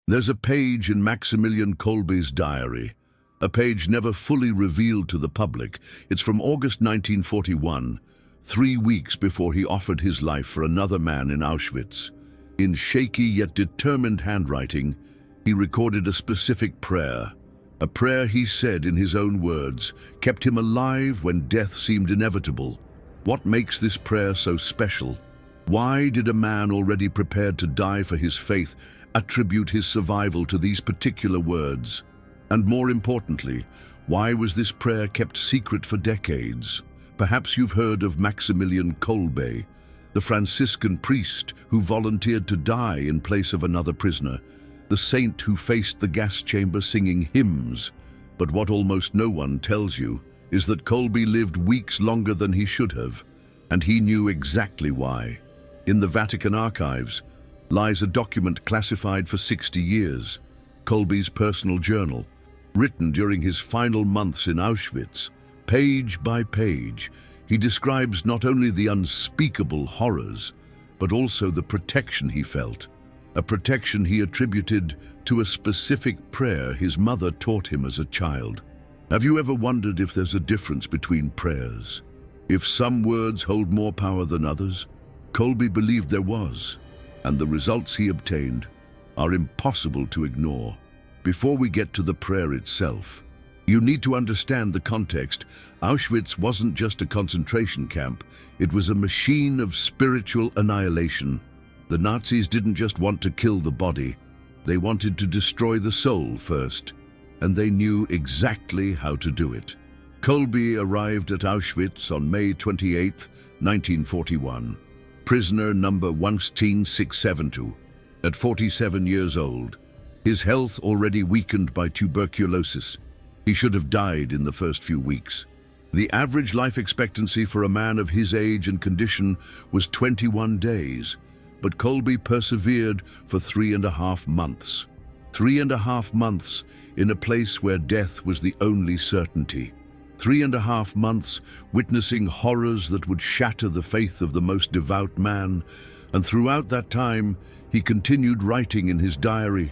There's a page in Maximilian Kolbe's diary, a page never fully revealed to the public. It's from August 1941, 3 weeks before he offered his life for another man in Auschwitz. In shaky yet determined handwriting, he recorded a specific prayer. A prayer, he said in his own words, kept him alive when death seemed inevitable. What makes this prayer so special? Why did a man already prepared to die for his faith attribute his survival to these particular words? And more importantly, why was this prayer kept secret for decades? Perhaps you've heard of Maximilian Kolbe, the Franciscan priest who volunteered to die in place of another prisoner, the saint who faced the gas chamber singing hymns. But what almost no one tells you is that Kolbe lived weeks longer than he should have, and he knew exactly why. In the Vatican archives lies a document classified for 60 years, Kolbe's personal journal, written during his final months in Auschwitz. Page by page, he describes not only the unspeakable horrors, but also the protection he felt, a protection he attributed to a specific prayer his mother taught him as a child. Have you ever wondered if there's a difference between prayers? If some words hold more power than others? Kolbe believed there was, and the results he obtained are impossible to ignore. Before we get to the prayer itself, you need to understand the context. Auschwitz wasn't just a concentration camp, it was a machine of spiritual annihilation. The Nazis didn't just want to kill the body, they wanted to destroy the soul first, and they knew exactly how to do it. Kolbe arrived at Auschwitz on May 28, 1941, prisoner number 18672, at 47 years old. His health already weakened by tuberculosis. He should have died in the first few weeks. The average life expectancy for a man of his age and condition was 21 days, but Kolbe persevered for 3.5 months. 3.5 months in a place where death was the only certainty. 3.5 months witnessing horrors that would shatter the faith of the most devout man, and throughout that time he continued writing in his diary,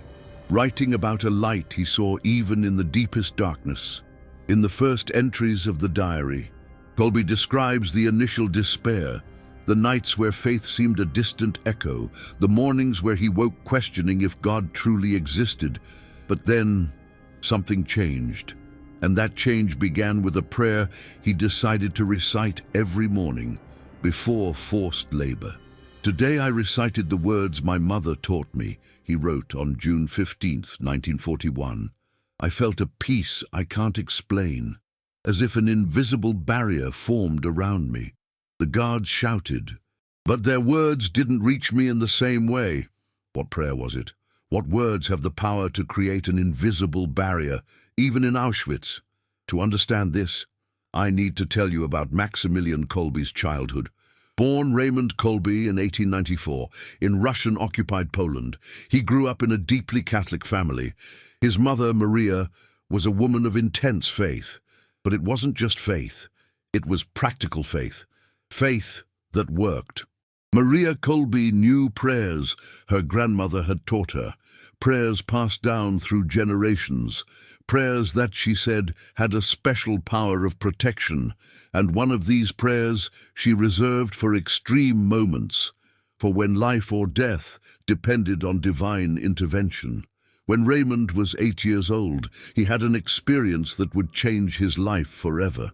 writing about a light he saw even in the deepest darkness. In the first entries of the diary, Kolbe describes the initial despair, the nights where faith seemed a distant echo, the mornings where he woke questioning if God truly existed. But then something changed, and that change began with a prayer he decided to recite every morning before forced labor. "Today I recited the words my mother taught me," he wrote on June 15, 1941. "I felt a peace I can't explain, as if an invisible barrier formed around me. The guards shouted, but their words didn't reach me in the same way." What prayer was it? What words have the power to create an invisible barrier, even in Auschwitz? To understand this, I need to tell you about Maximilian Kolbe's childhood. Born Raymond Kolbe in 1894 in Russian-occupied Poland, he grew up in a deeply Catholic family. His mother, Maria, was a woman of intense faith. But it wasn't just faith. It was practical faith. Faith that worked. Maria Kolbe knew prayers her grandmother had taught her, prayers passed down through generations, prayers that, she said, had a special power of protection, and one of these prayers she reserved for extreme moments, for when life or death depended on divine intervention. When Raymond was 8 years old, he had an experience that would change his life forever.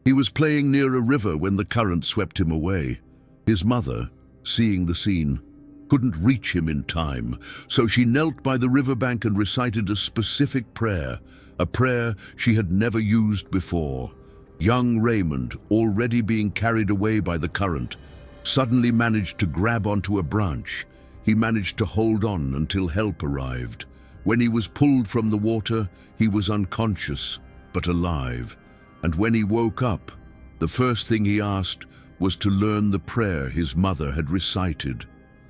He was playing near a river when the current swept him away. His mother, seeing the scene, couldn't reach him in time, so she knelt by the riverbank and recited a specific prayer, a prayer she had never used before. Young Raymond, already being carried away by the current, suddenly managed to grab onto a branch. He managed to hold on until help arrived. When he was pulled from the water, he was unconscious, but alive. And when he woke up, the first thing he asked was to learn the prayer his mother had recited.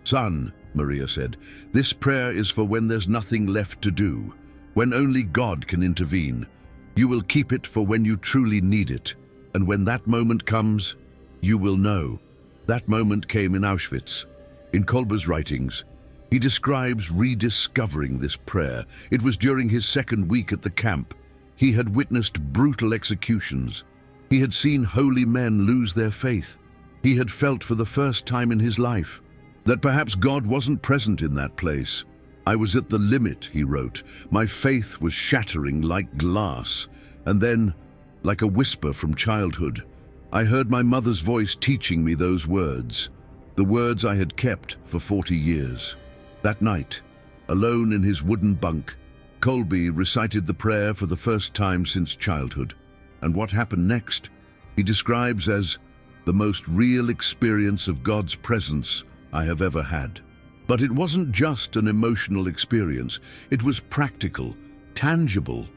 "Son," Maria said, "this prayer is for when there's nothing left to do, when only God can intervene. You will keep it for when you truly need it, and when that moment comes, you will know." That moment came in Auschwitz. In Kolbe's writings, He describes rediscovering this prayer. It was during his second week at the camp. He had witnessed brutal executions. He had seen holy men lose their faith. He had felt for the first time in his life that perhaps God wasn't present in that place. "I was at the limit," he wrote. "My faith was shattering like glass. And then, like a whisper from childhood, I heard my mother's voice teaching me those words, the words I had kept for 40 years. That night, alone in his wooden bunk, Kolbe recited the prayer for the first time since childhood. And what happened next, he describes as the most real experience of God's presence I have ever had. But it wasn't just an emotional experience. It was practical, tangible.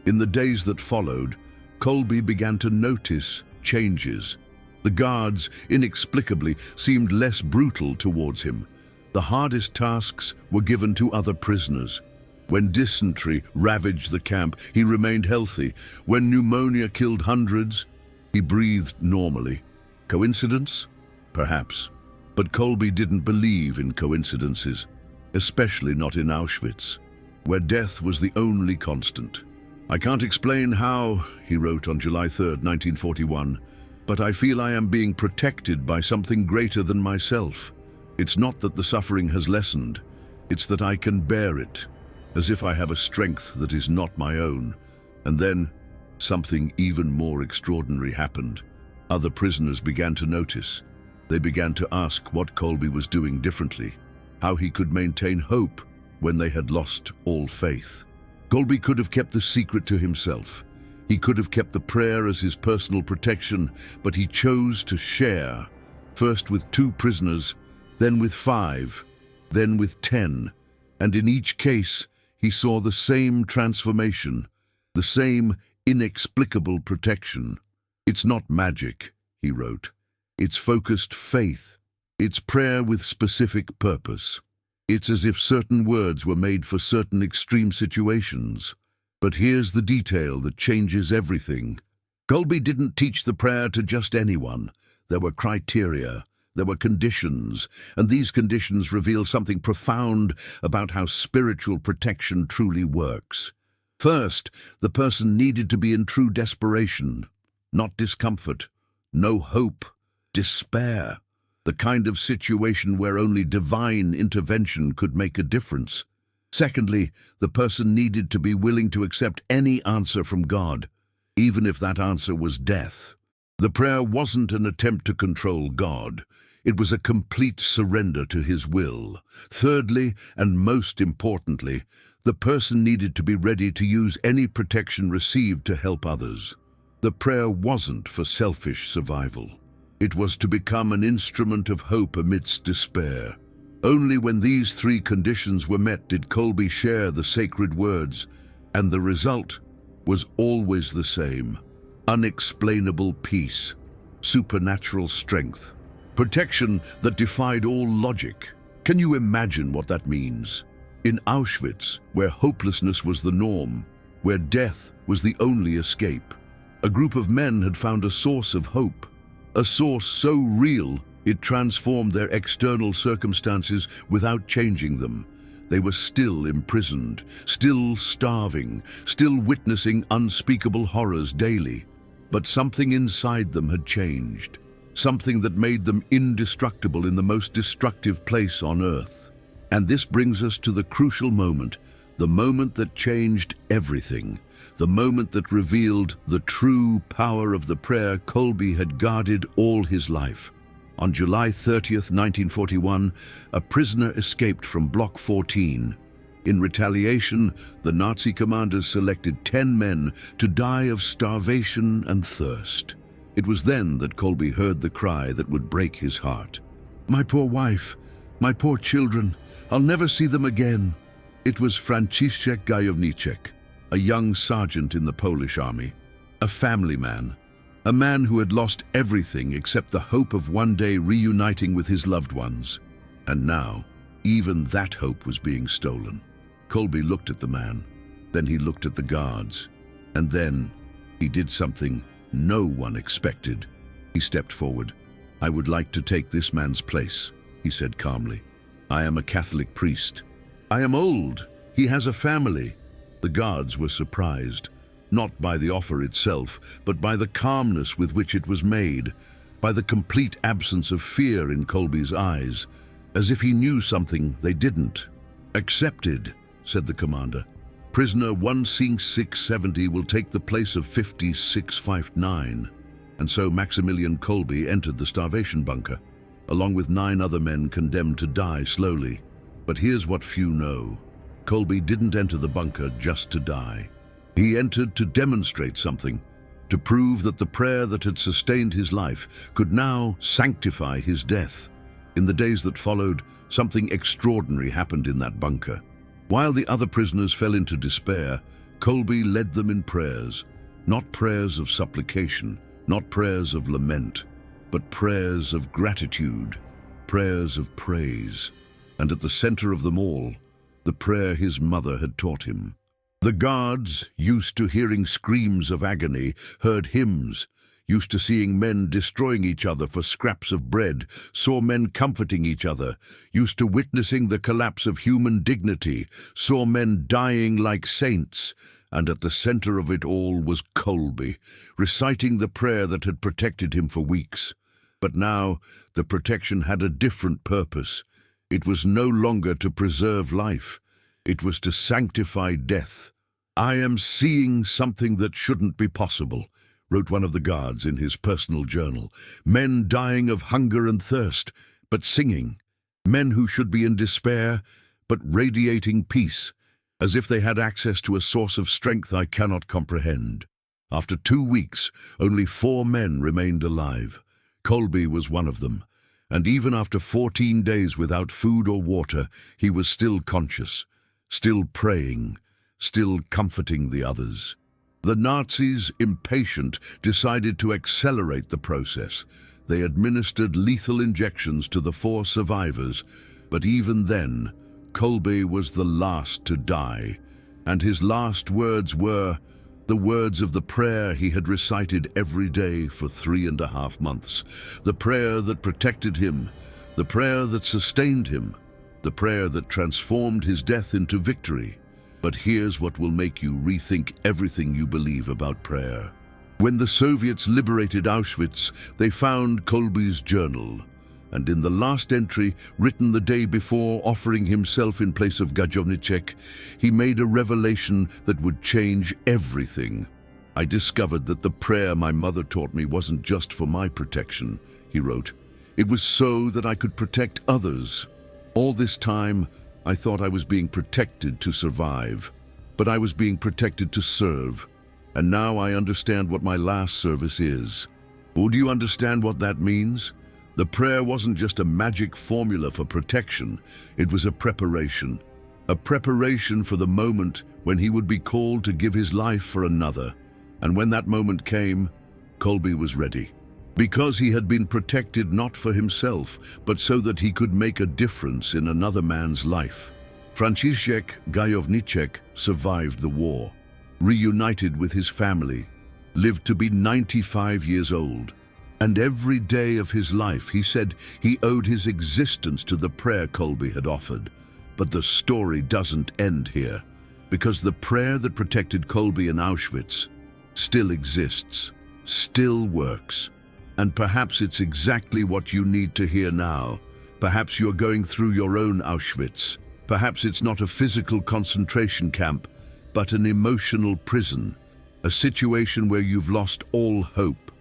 In the days that followed, Kolbe began to notice changes. The guards, inexplicably, seemed less brutal towards him. The hardest tasks were given to other prisoners. When dysentery ravaged the camp, he remained healthy. When pneumonia killed hundreds, he breathed normally. Coincidence? Perhaps. But Kolbe didn't believe in coincidences, especially not in Auschwitz, where death was the only constant. "I can't explain how," he wrote on July 3, 1941, "but I feel I am being protected by something greater than myself. It's not that the suffering has lessened, it's that I can bear it, as if I have a strength that is not my own." And then, something even more extraordinary happened. Other prisoners began to notice. They began to ask what Kolbe was doing differently, how he could maintain hope when they had lost all faith. Kolbe could have kept the secret to himself. He could have kept the prayer as his personal protection, but he chose to share, first with 2 prisoners, then with 5, then with 10, and in each case he saw the same transformation, the same inexplicable protection. "It's not magic," he wrote. "It's focused faith. It's prayer with specific purpose. It's as if certain words were made for certain extreme situations. But here's the detail that changes everything. Kolbe didn't teach the prayer to just anyone. There were criteria, there were conditions, and these conditions reveal something profound about how spiritual protection truly works. First, the person needed to be in true desperation, not discomfort, no hope, despair, the kind of situation where only divine intervention could make a difference. Secondly, the person needed to be willing to accept any answer from God, even if that answer was death. The prayer wasn't an attempt to control God. It was a complete surrender to His will. Thirdly, and most importantly, the person needed to be ready to use any protection received to help others. The prayer wasn't for selfish survival. It was to become an instrument of hope amidst despair. Only when these 3 conditions were met did Kolbe share the sacred words, and the result was always the same: unexplainable peace, supernatural strength, protection that defied all logic. Can you imagine what that means? In Auschwitz, where hopelessness was the norm, where death was the only escape, a group of men had found a source of hope, a source so real it transformed their external circumstances without changing them. They were still imprisoned, still starving, still witnessing unspeakable horrors daily. But something inside them had changed, something that made them indestructible in the most destructive place on earth. And this brings us to the crucial moment, the moment that changed everything, the moment that revealed the true power of the prayer Kolbe had guarded all his life. On July 30th, 1941, a prisoner escaped from Block 14. In retaliation, the Nazi commanders selected 10 men to die of starvation and thirst. It was then that Kolbe heard the cry that would break his heart. "My poor wife, my poor children, I'll never see them again." It was Franciszek Gajowniczek, a young sergeant in the Polish army, a family man, a man who had lost everything except the hope of one day reuniting with his loved ones. And now, even that hope was being stolen. Kolbe looked at the man, then he looked at the guards, and then he did something no one expected. He stepped forward. "I would like to take this man's place," he said calmly. I am a Catholic priest. I am old. He has a family. The guards were surprised, not by the offer itself, but by the calmness with which it was made, by the complete absence of fear in Kolbe's eyes, as if he knew something they didn't. "Accepted," said the commander. "Prisoner 1C670 will take the place of 5659. And so Maximilian Kolbe entered the starvation bunker, along with 9 other men condemned to die slowly. But here's what few know. Kolbe didn't enter the bunker just to die. He entered to demonstrate something, to prove that the prayer that had sustained his life could now sanctify his death. In the days that followed, something extraordinary happened in that bunker. While the other prisoners fell into despair, Kolbe led them in prayers, not prayers of supplication, not prayers of lament, but prayers of gratitude, prayers of praise. And at the center of them all, the prayer his mother had taught him. The guards, used to hearing screams of agony, heard hymns, used to seeing men destroying each other for scraps of bread, saw men comforting each other, used to witnessing the collapse of human dignity, saw men dying like saints, and at the center of it all was Kolbe, reciting the prayer that had protected him for weeks. But now the protection had a different purpose. It was no longer to preserve life. It was to sanctify death. "I am seeing something that shouldn't be possible," wrote one of the guards in his personal journal. "Men dying of hunger and thirst, but singing. Men who should be in despair, but radiating peace, as if they had access to a source of strength I cannot comprehend." After 2 weeks, only 4 men remained alive. Kolbe was one of them. And even after 14 days without food or water, he was still conscious, still praying, still comforting the others. The Nazis, impatient, decided to accelerate the process. They administered lethal injections to the 4 survivors, but even then, Kolbe was the last to die, and his last words were the words of the prayer he had recited every day for 3.5 months, the prayer that protected him, the prayer that sustained him, the prayer that transformed his death into victory. But here's what will make you rethink everything you believe about prayer. When the Soviets liberated Auschwitz, they found Kolbe's journal, and in the last entry, written the day before offering himself in place of Gajowniczek, he made a revelation that would change everything. "I discovered that the prayer my mother taught me wasn't just for my protection," he wrote. "It was so that I could protect others. All this time, I thought I was being protected to survive, but I was being protected to serve. And now I understand what my last service is." Or do you understand what that means? The prayer wasn't just a magic formula for protection, it was a preparation for the moment when he would be called to give his life for another. And when that moment came, Kolbe was ready. Because he had been protected not for himself, but so that he could make a difference in another man's life. Franciszek Gajowniczek survived the war, reunited with his family, lived to be 95 years old. And every day of his life, he said, he owed his existence to the prayer Kolbe had offered. But the story doesn't end here, because the prayer that protected Kolbe in Auschwitz still exists, still works. And perhaps it's exactly what you need to hear now. Perhaps you're going through your own Auschwitz. Perhaps it's not a physical concentration camp, but an emotional prison, a situation where you've lost all hope.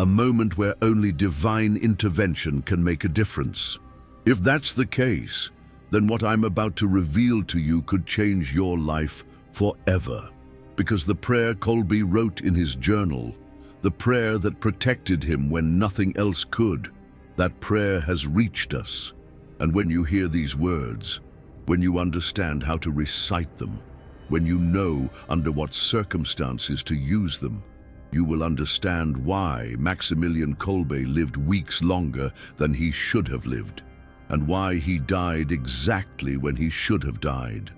A moment where only divine intervention can make a difference. If that's the case, then what I'm about to reveal to you could change your life forever. Because the prayer Kolbe wrote in his journal, the prayer that protected him when nothing else could, that prayer has reached us. And when you hear these words, when you understand how to recite them, when you know under what circumstances to use them, you will understand why Maximilian Kolbe lived weeks longer than he should have lived, and why he died exactly when he should have died.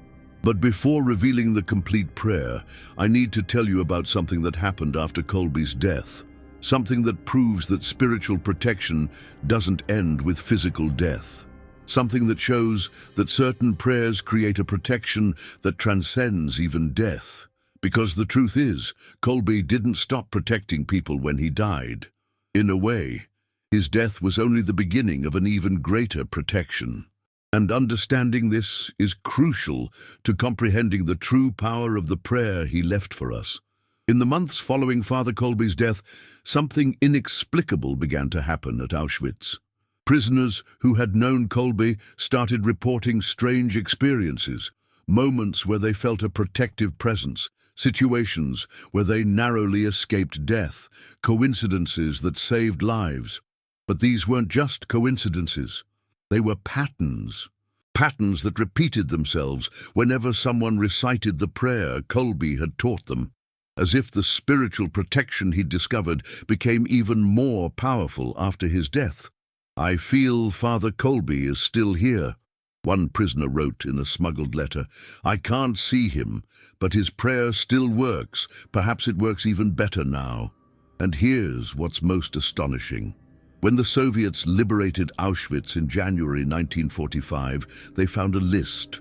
But before revealing the complete prayer, I need to tell you about something that happened after Kolbe's death, something that proves that spiritual protection doesn't end with physical death, something that shows that certain prayers create a protection that transcends even death. Because the truth is, Kolbe didn't stop protecting people when he died. In a way, his death was only the beginning of an even greater protection. And understanding this is crucial to comprehending the true power of the prayer he left for us. In the months following Father Kolbe's death, something inexplicable began to happen at Auschwitz. Prisoners who had known Kolbe started reporting strange experiences, moments where they felt a protective presence, situations where they narrowly escaped death, coincidences that saved lives. But these weren't just coincidences. They were patterns. Patterns that repeated themselves whenever someone recited the prayer Kolbe had taught them, as if the spiritual protection he'd discovered became even more powerful after his death. "I feel Father Kolbe is still here," one prisoner wrote in a smuggled letter. "I can't see him, but his prayer still works. Perhaps it works even better now." And here's what's most astonishing. When the Soviets liberated Auschwitz in January 1945, they found a list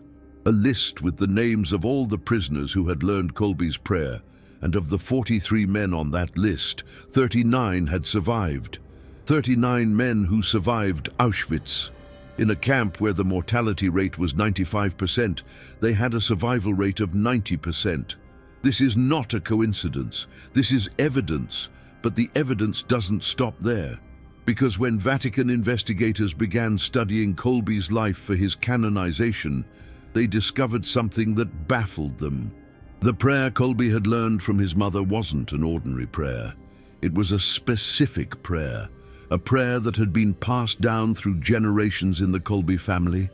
with the names of all the prisoners who had learned Kolbe's prayer, and of the 43 men on that list, 39 had survived. 39 men who survived Auschwitz. In a camp where the mortality rate was 95%, they had a survival rate of 90%. This is not a coincidence. This is evidence, but the evidence doesn't stop there. Because when Vatican investigators began studying Kolbe's life for his canonization, they discovered something that baffled them. The prayer Kolbe had learned from his mother wasn't an ordinary prayer. It was a specific prayer, a prayer that had been passed down through generations in the Kolbe family.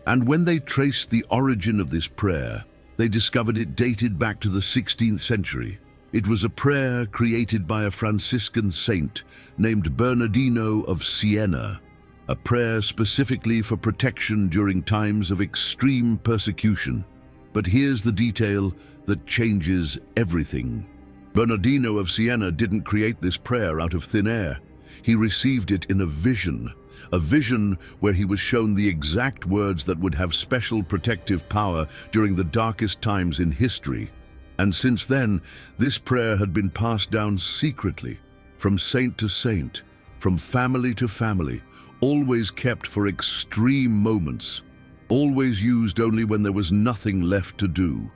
And when they traced the origin of this prayer, they discovered it dated back to the 16th century. It was a prayer created by a Franciscan saint named Bernardino of Siena, a prayer specifically for protection during times of extreme persecution. But here's the detail that changes everything. Bernardino of Siena didn't create this prayer out of thin air. He received it in a vision where he was shown the exact words that would have special protective power during the darkest times in history. And since then, this prayer had been passed down secretly, from saint to saint, from family to family, always kept for extreme moments, always used only when there was nothing left to do,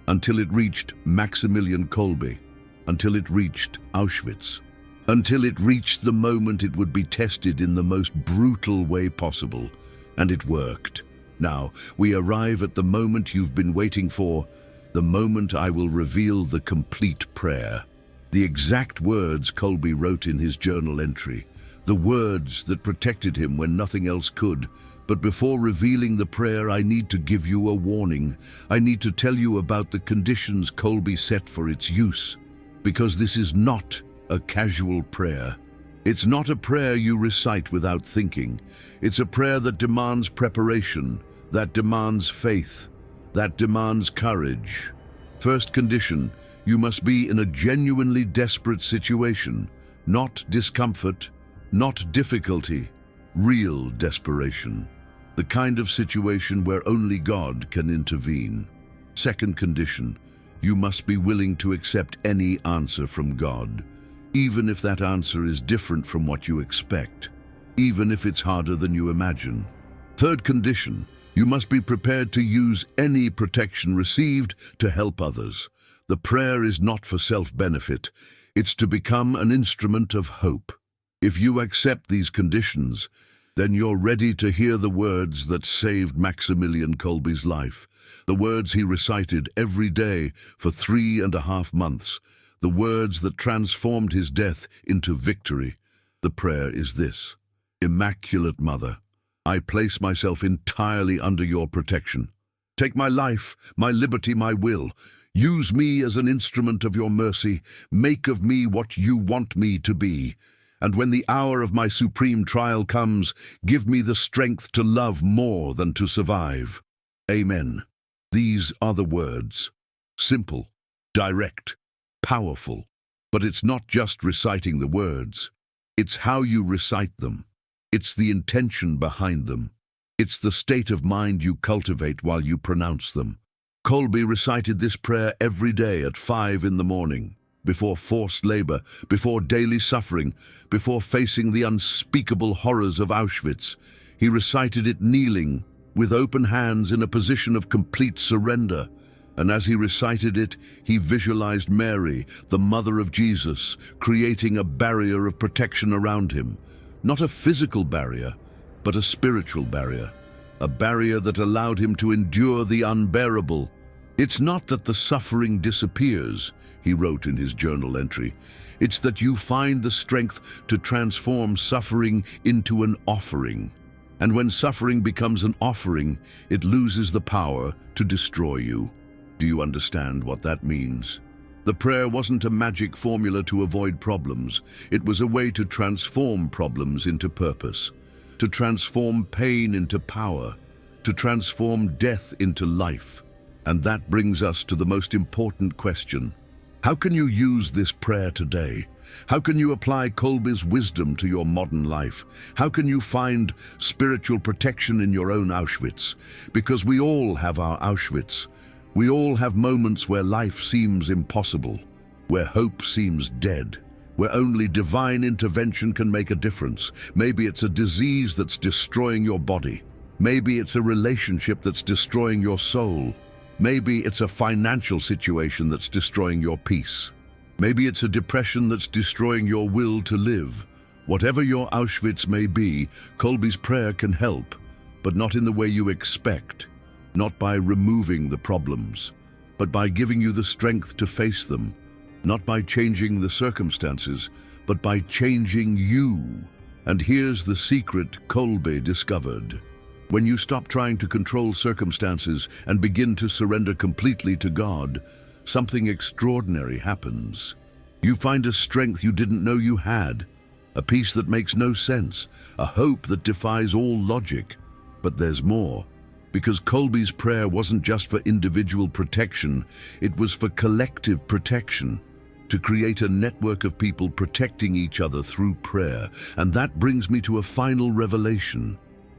until it reached Maximilian Kolbe, until it reached Auschwitz, until it reached the moment it would be tested in the most brutal way possible. And it worked. Now, we arrive at the moment you've been waiting for, the moment I will reveal the complete prayer. The exact words Kolbe wrote in his journal entry, the words that protected him when nothing else could. But before revealing the prayer, I need to give you a warning. I need to tell you about the conditions Kolbe set for its use. Because this is not a casual prayer. It's not a prayer you recite without thinking. It's a prayer that demands preparation, that demands faith, that demands courage. First condition, you must be in a genuinely desperate situation, not discomfort, not difficulty, real desperation. The kind of situation where only God can intervene. Second condition, you must be willing to accept any answer from God, even if that answer is different from what you expect, even if it's harder than you imagine. Third condition, you must be prepared to use any protection received to help others. The prayer is not for self-benefit. It's to become an instrument of hope. If you accept these conditions, then you're ready to hear the words that saved Maximilian Kolbe's life, the words he recited every day for 3.5 months, the words that transformed his death into victory. The prayer is this: Immaculate Mother, I place myself entirely under your protection. Take my life, my liberty, my will. Use me as an instrument of your mercy. Make of me what you want me to be. And when the hour of my supreme trial comes, give me the strength to love more than to survive. Amen. These are the words. Simple, direct, powerful. But it's not just reciting the words. It's how you recite them. It's the intention behind them. It's the state of mind you cultivate while you pronounce them. Kolbe recited this prayer every day at 5 in the morning, before forced labor, before daily suffering, before facing the unspeakable horrors of Auschwitz. He recited it kneeling, with open hands in a position of complete surrender. And as he recited it, he visualized Mary, the mother of Jesus, creating a barrier of protection around him. Not a physical barrier, but a spiritual barrier. A barrier that allowed him to endure the unbearable. It's not that the suffering disappears, he wrote in his journal entry. It's that you find the strength to transform suffering into an offering. And when suffering becomes an offering, it loses the power to destroy you. Do you understand what that means? The prayer wasn't a magic formula to avoid problems. It was a way to transform problems into purpose, to transform pain into power, to transform death into life. And that brings us to the most important question. How can you use this prayer today? How can you apply Kolbe's wisdom to your modern life? How can you find spiritual protection in your own Auschwitz? Because we all have our Auschwitz. We all have moments where life seems impossible, where hope seems dead, where only divine intervention can make a difference. Maybe it's a disease that's destroying your body. Maybe it's a relationship that's destroying your soul. Maybe it's a financial situation that's destroying your peace. Maybe it's a depression that's destroying your will to live. Whatever your Auschwitz may be, Kolbe's prayer can help, but not in the way you expect. Not by removing the problems, but by giving you the strength to face them. Not by changing the circumstances, but by changing you. And here's the secret Kolbe discovered. When you stop trying to control circumstances and begin to surrender completely to God, something extraordinary happens. You find a strength you didn't know you had, a peace that makes no sense, a hope that defies all logic. But there's more. Because Kolbe's prayer wasn't just for individual protection, it was for collective protection, to create a network of people protecting each other through prayer. And that brings me to a final revelation,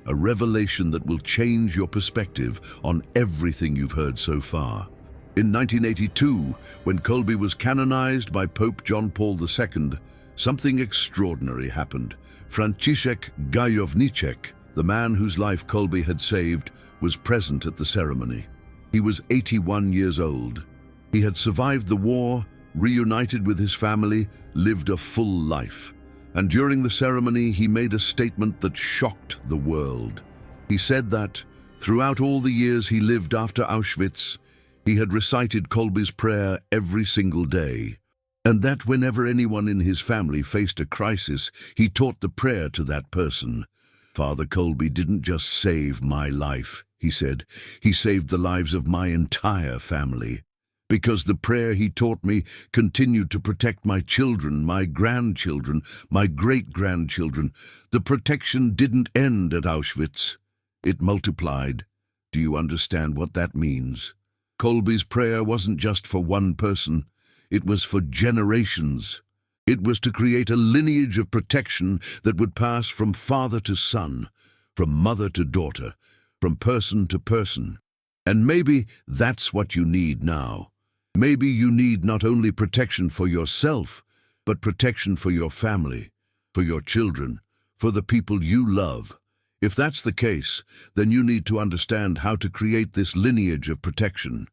a revelation that will change your perspective on everything you've heard so far. In 1982, when Kolbe was canonized by Pope John Paul II, something extraordinary happened. Franciszek Gajowniczek, the man whose life Kolbe had saved, was present at the ceremony. He was 81 years old. He had survived the war, reunited with his family, lived a full life. And during the ceremony, he made a statement that shocked the world. He said that, throughout all the years he lived after Auschwitz, he had recited Kolbe's prayer every single day, and that whenever anyone in his family faced a crisis, he taught the prayer to that person. Father Kolbe didn't just save my life, he said. He saved the lives of my entire family. Because the prayer he taught me continued to protect my children, my grandchildren, my great-grandchildren. The protection didn't end at Auschwitz. It multiplied. Do you understand what that means? Kolbe's prayer wasn't just for one person. It was for generations. It was to create a lineage of protection that would pass from father to son, from mother to daughter, from person to person. And maybe that's what you need now. Maybe you need not only protection for yourself, but protection for your family, for your children, for the people you love. If that's the case, then you need to understand how to create this lineage of protection,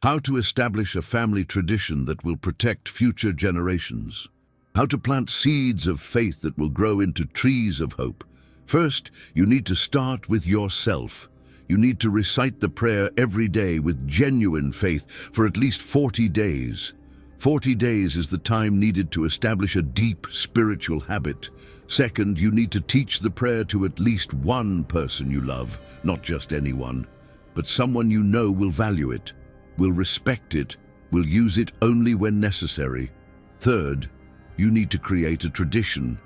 how to establish a family tradition that will protect future generations, how to plant seeds of faith that will grow into trees of hope. First, you need to start with yourself. You need to recite the prayer every day with genuine faith for at least 40 days. 40 days is the time needed to establish a deep spiritual habit. Second, you need to teach the prayer to at least one person you love, not just anyone, but someone you know will value it, will respect it, will use it only when necessary. Third, you need to create a tradition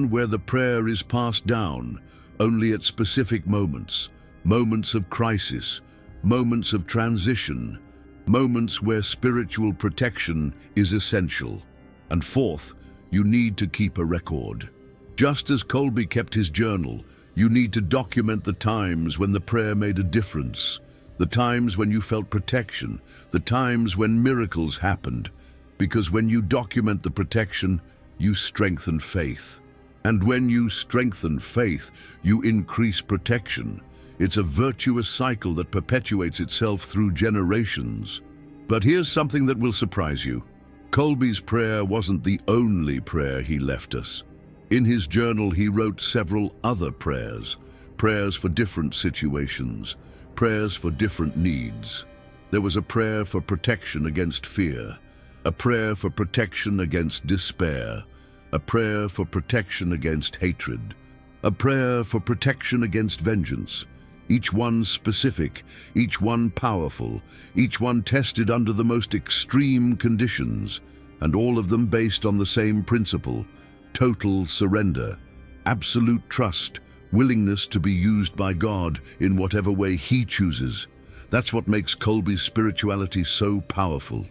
where the prayer is passed down only at specific moments, moments of crisis, moments of transition, moments where spiritual protection is essential. And fourth, you need to keep a record. Just as Kolbe kept his journal, You need to document the times when the prayer made a difference, the times when you felt protection, the times when miracles happened. Because when you document the protection, you strengthen faith. And when you strengthen faith, you increase protection. It's a virtuous cycle that perpetuates itself through generations. But here's something that will surprise you. Kolbe's prayer wasn't the only prayer he left us. In his journal, he wrote several other prayers, prayers for different situations, prayers for different needs. There was a prayer for protection against fear, a prayer for protection against despair, a prayer for protection against hatred, a prayer for protection against vengeance, each one specific, each one powerful, each one tested under the most extreme conditions, and all of them based on the same principle: total surrender, absolute trust, willingness to be used by God in whatever way He chooses. That's what makes Kolbe's spirituality so powerful.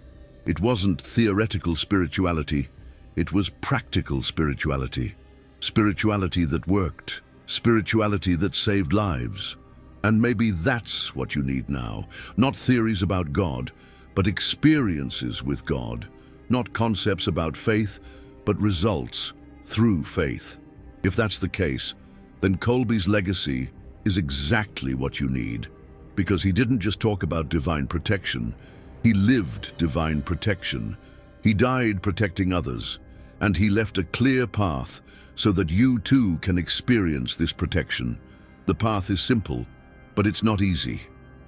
It wasn't theoretical spirituality, it was practical spirituality. Spirituality that worked, spirituality that saved lives. And maybe that's what you need now. Not theories about God, but experiences with God. Not concepts about faith, but results through faith. If that's the case, then Kolbe's legacy is exactly what you need. Because he didn't just talk about divine protection, he lived divine protection. He died protecting others, and he left a clear path so that you too can experience this protection. The path is simple, but it's not easy.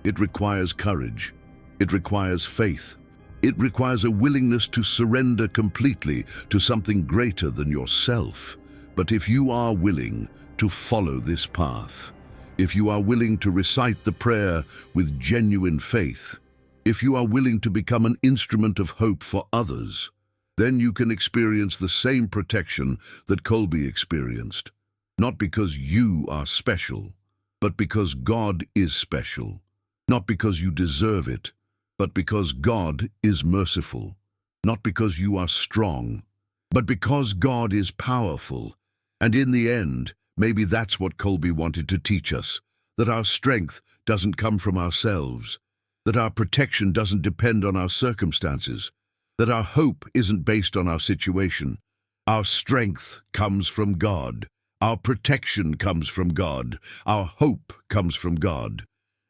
It requires courage. It requires faith. It requires a willingness to surrender completely to something greater than yourself. But if you are willing to follow this path, if you are willing to recite the prayer with genuine faith, if you are willing to become an instrument of hope for others, then you can experience the same protection that Kolbe experienced. Not because you are special, but because God is special. Not because you deserve it, but because God is merciful. Not because you are strong, but because God is powerful. And in the end, maybe that's what Kolbe wanted to teach us, that our strength doesn't come from ourselves, that our protection doesn't depend on our circumstances, that our hope isn't based on our situation. Our strength comes from God. Our protection comes from God. Our hope comes from God.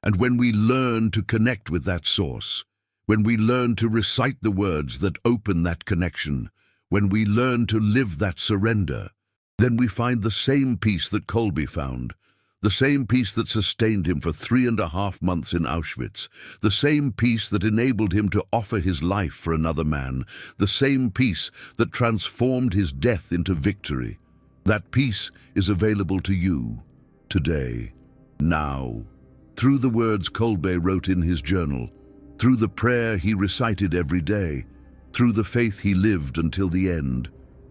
And when we learn to connect with that source, when we learn to recite the words that open that connection, when we learn to live that surrender, then we find the same peace that Kolbe found, the same peace that sustained him for 3.5 months in Auschwitz, the same peace that enabled him to offer his life for another man, the same peace that transformed his death into victory. That peace is available to you today, now, through the words Kolbe wrote in his journal, through the prayer he recited every day, through the faith he lived until the end.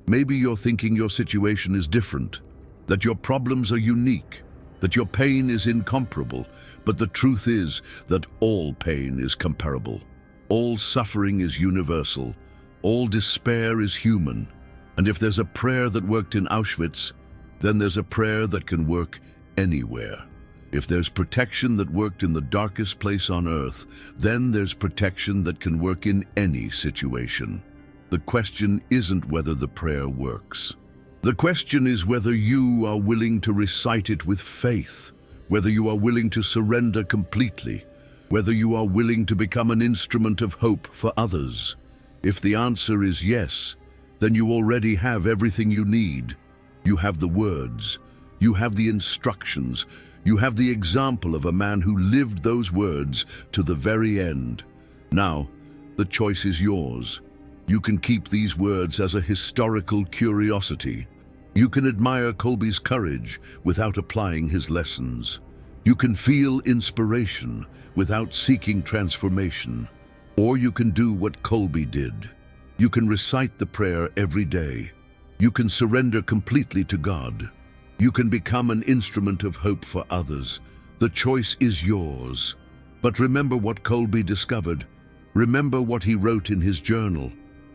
Maybe you're thinking your situation is different, that your problems are unique, that your pain is incomparable, but the truth is that all pain is comparable. All suffering is universal. All despair is human. And if there's a prayer that worked in Auschwitz, then there's a prayer that can work anywhere. If there's protection that worked in the darkest place on earth, then there's protection that can work in any situation. The question isn't whether the prayer works. The question is whether you are willing to recite it with faith, whether you are willing to surrender completely, whether you are willing to become an instrument of hope for others. If the answer is yes, then you already have everything you need. You have the words, you have the instructions, you have the example of a man who lived those words to the very end. Now, the choice is yours. You can keep these words as a historical curiosity. You can admire Kolbe's courage without applying his lessons. You can feel inspiration without seeking transformation. Or you can do what Kolbe did. You can recite the prayer every day. You can surrender completely to God. You can become an instrument of hope for others. The choice is yours. But remember what Kolbe discovered. Remember what he wrote in his journal.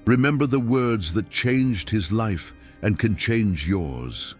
Remember the words that changed his life and can change yours.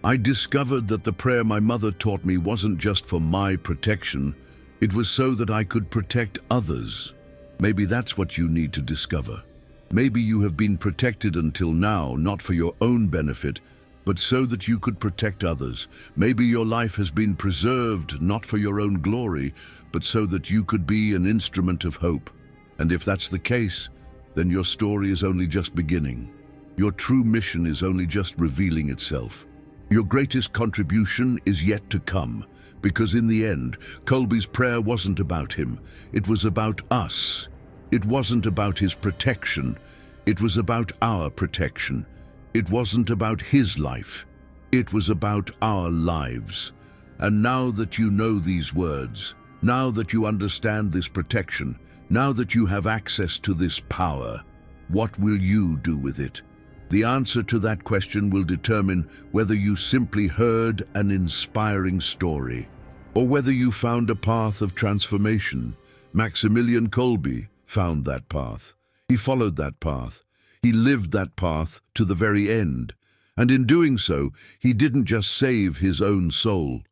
I discovered that the prayer my mother taught me wasn't just for my protection, it was so that I could protect others. Maybe that's what you need to discover. Maybe you have been protected until now, not for your own benefit, but so that you could protect others. Maybe your life has been preserved, not for your own glory, but so that you could be an instrument of hope. And if that's the case, then your story is only just beginning. Your true mission is only just revealing itself. Your greatest contribution is yet to come, because in the end, Kolbe's prayer wasn't about him. It was about us. It wasn't about his protection. It was about our protection. It wasn't about his life. It was about our lives. And now that you know these words, now that you understand this protection, now that you have access to this power, what will you do with it? The answer to that question will determine whether you simply heard an inspiring story, or whether you found a path of transformation. Maximilian Kolbe found that path. He followed that path. He lived that path to the very end. And in doing so, he didn't just save his own soul.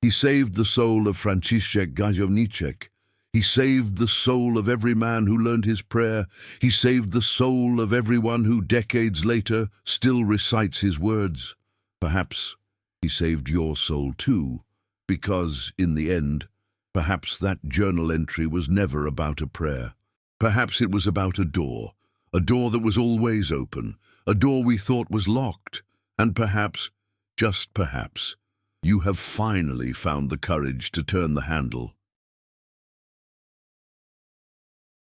He saved the soul of Franciszek Gajowniczek. He saved the soul of every man who learned his prayer. He saved the soul of everyone who decades later still recites his words. Perhaps he saved your soul too, because, in the end, perhaps that journal entry was never about a prayer. Perhaps it was about a door that was always open, a door we thought was locked, and perhaps, just perhaps, you have finally found the courage to turn the handle.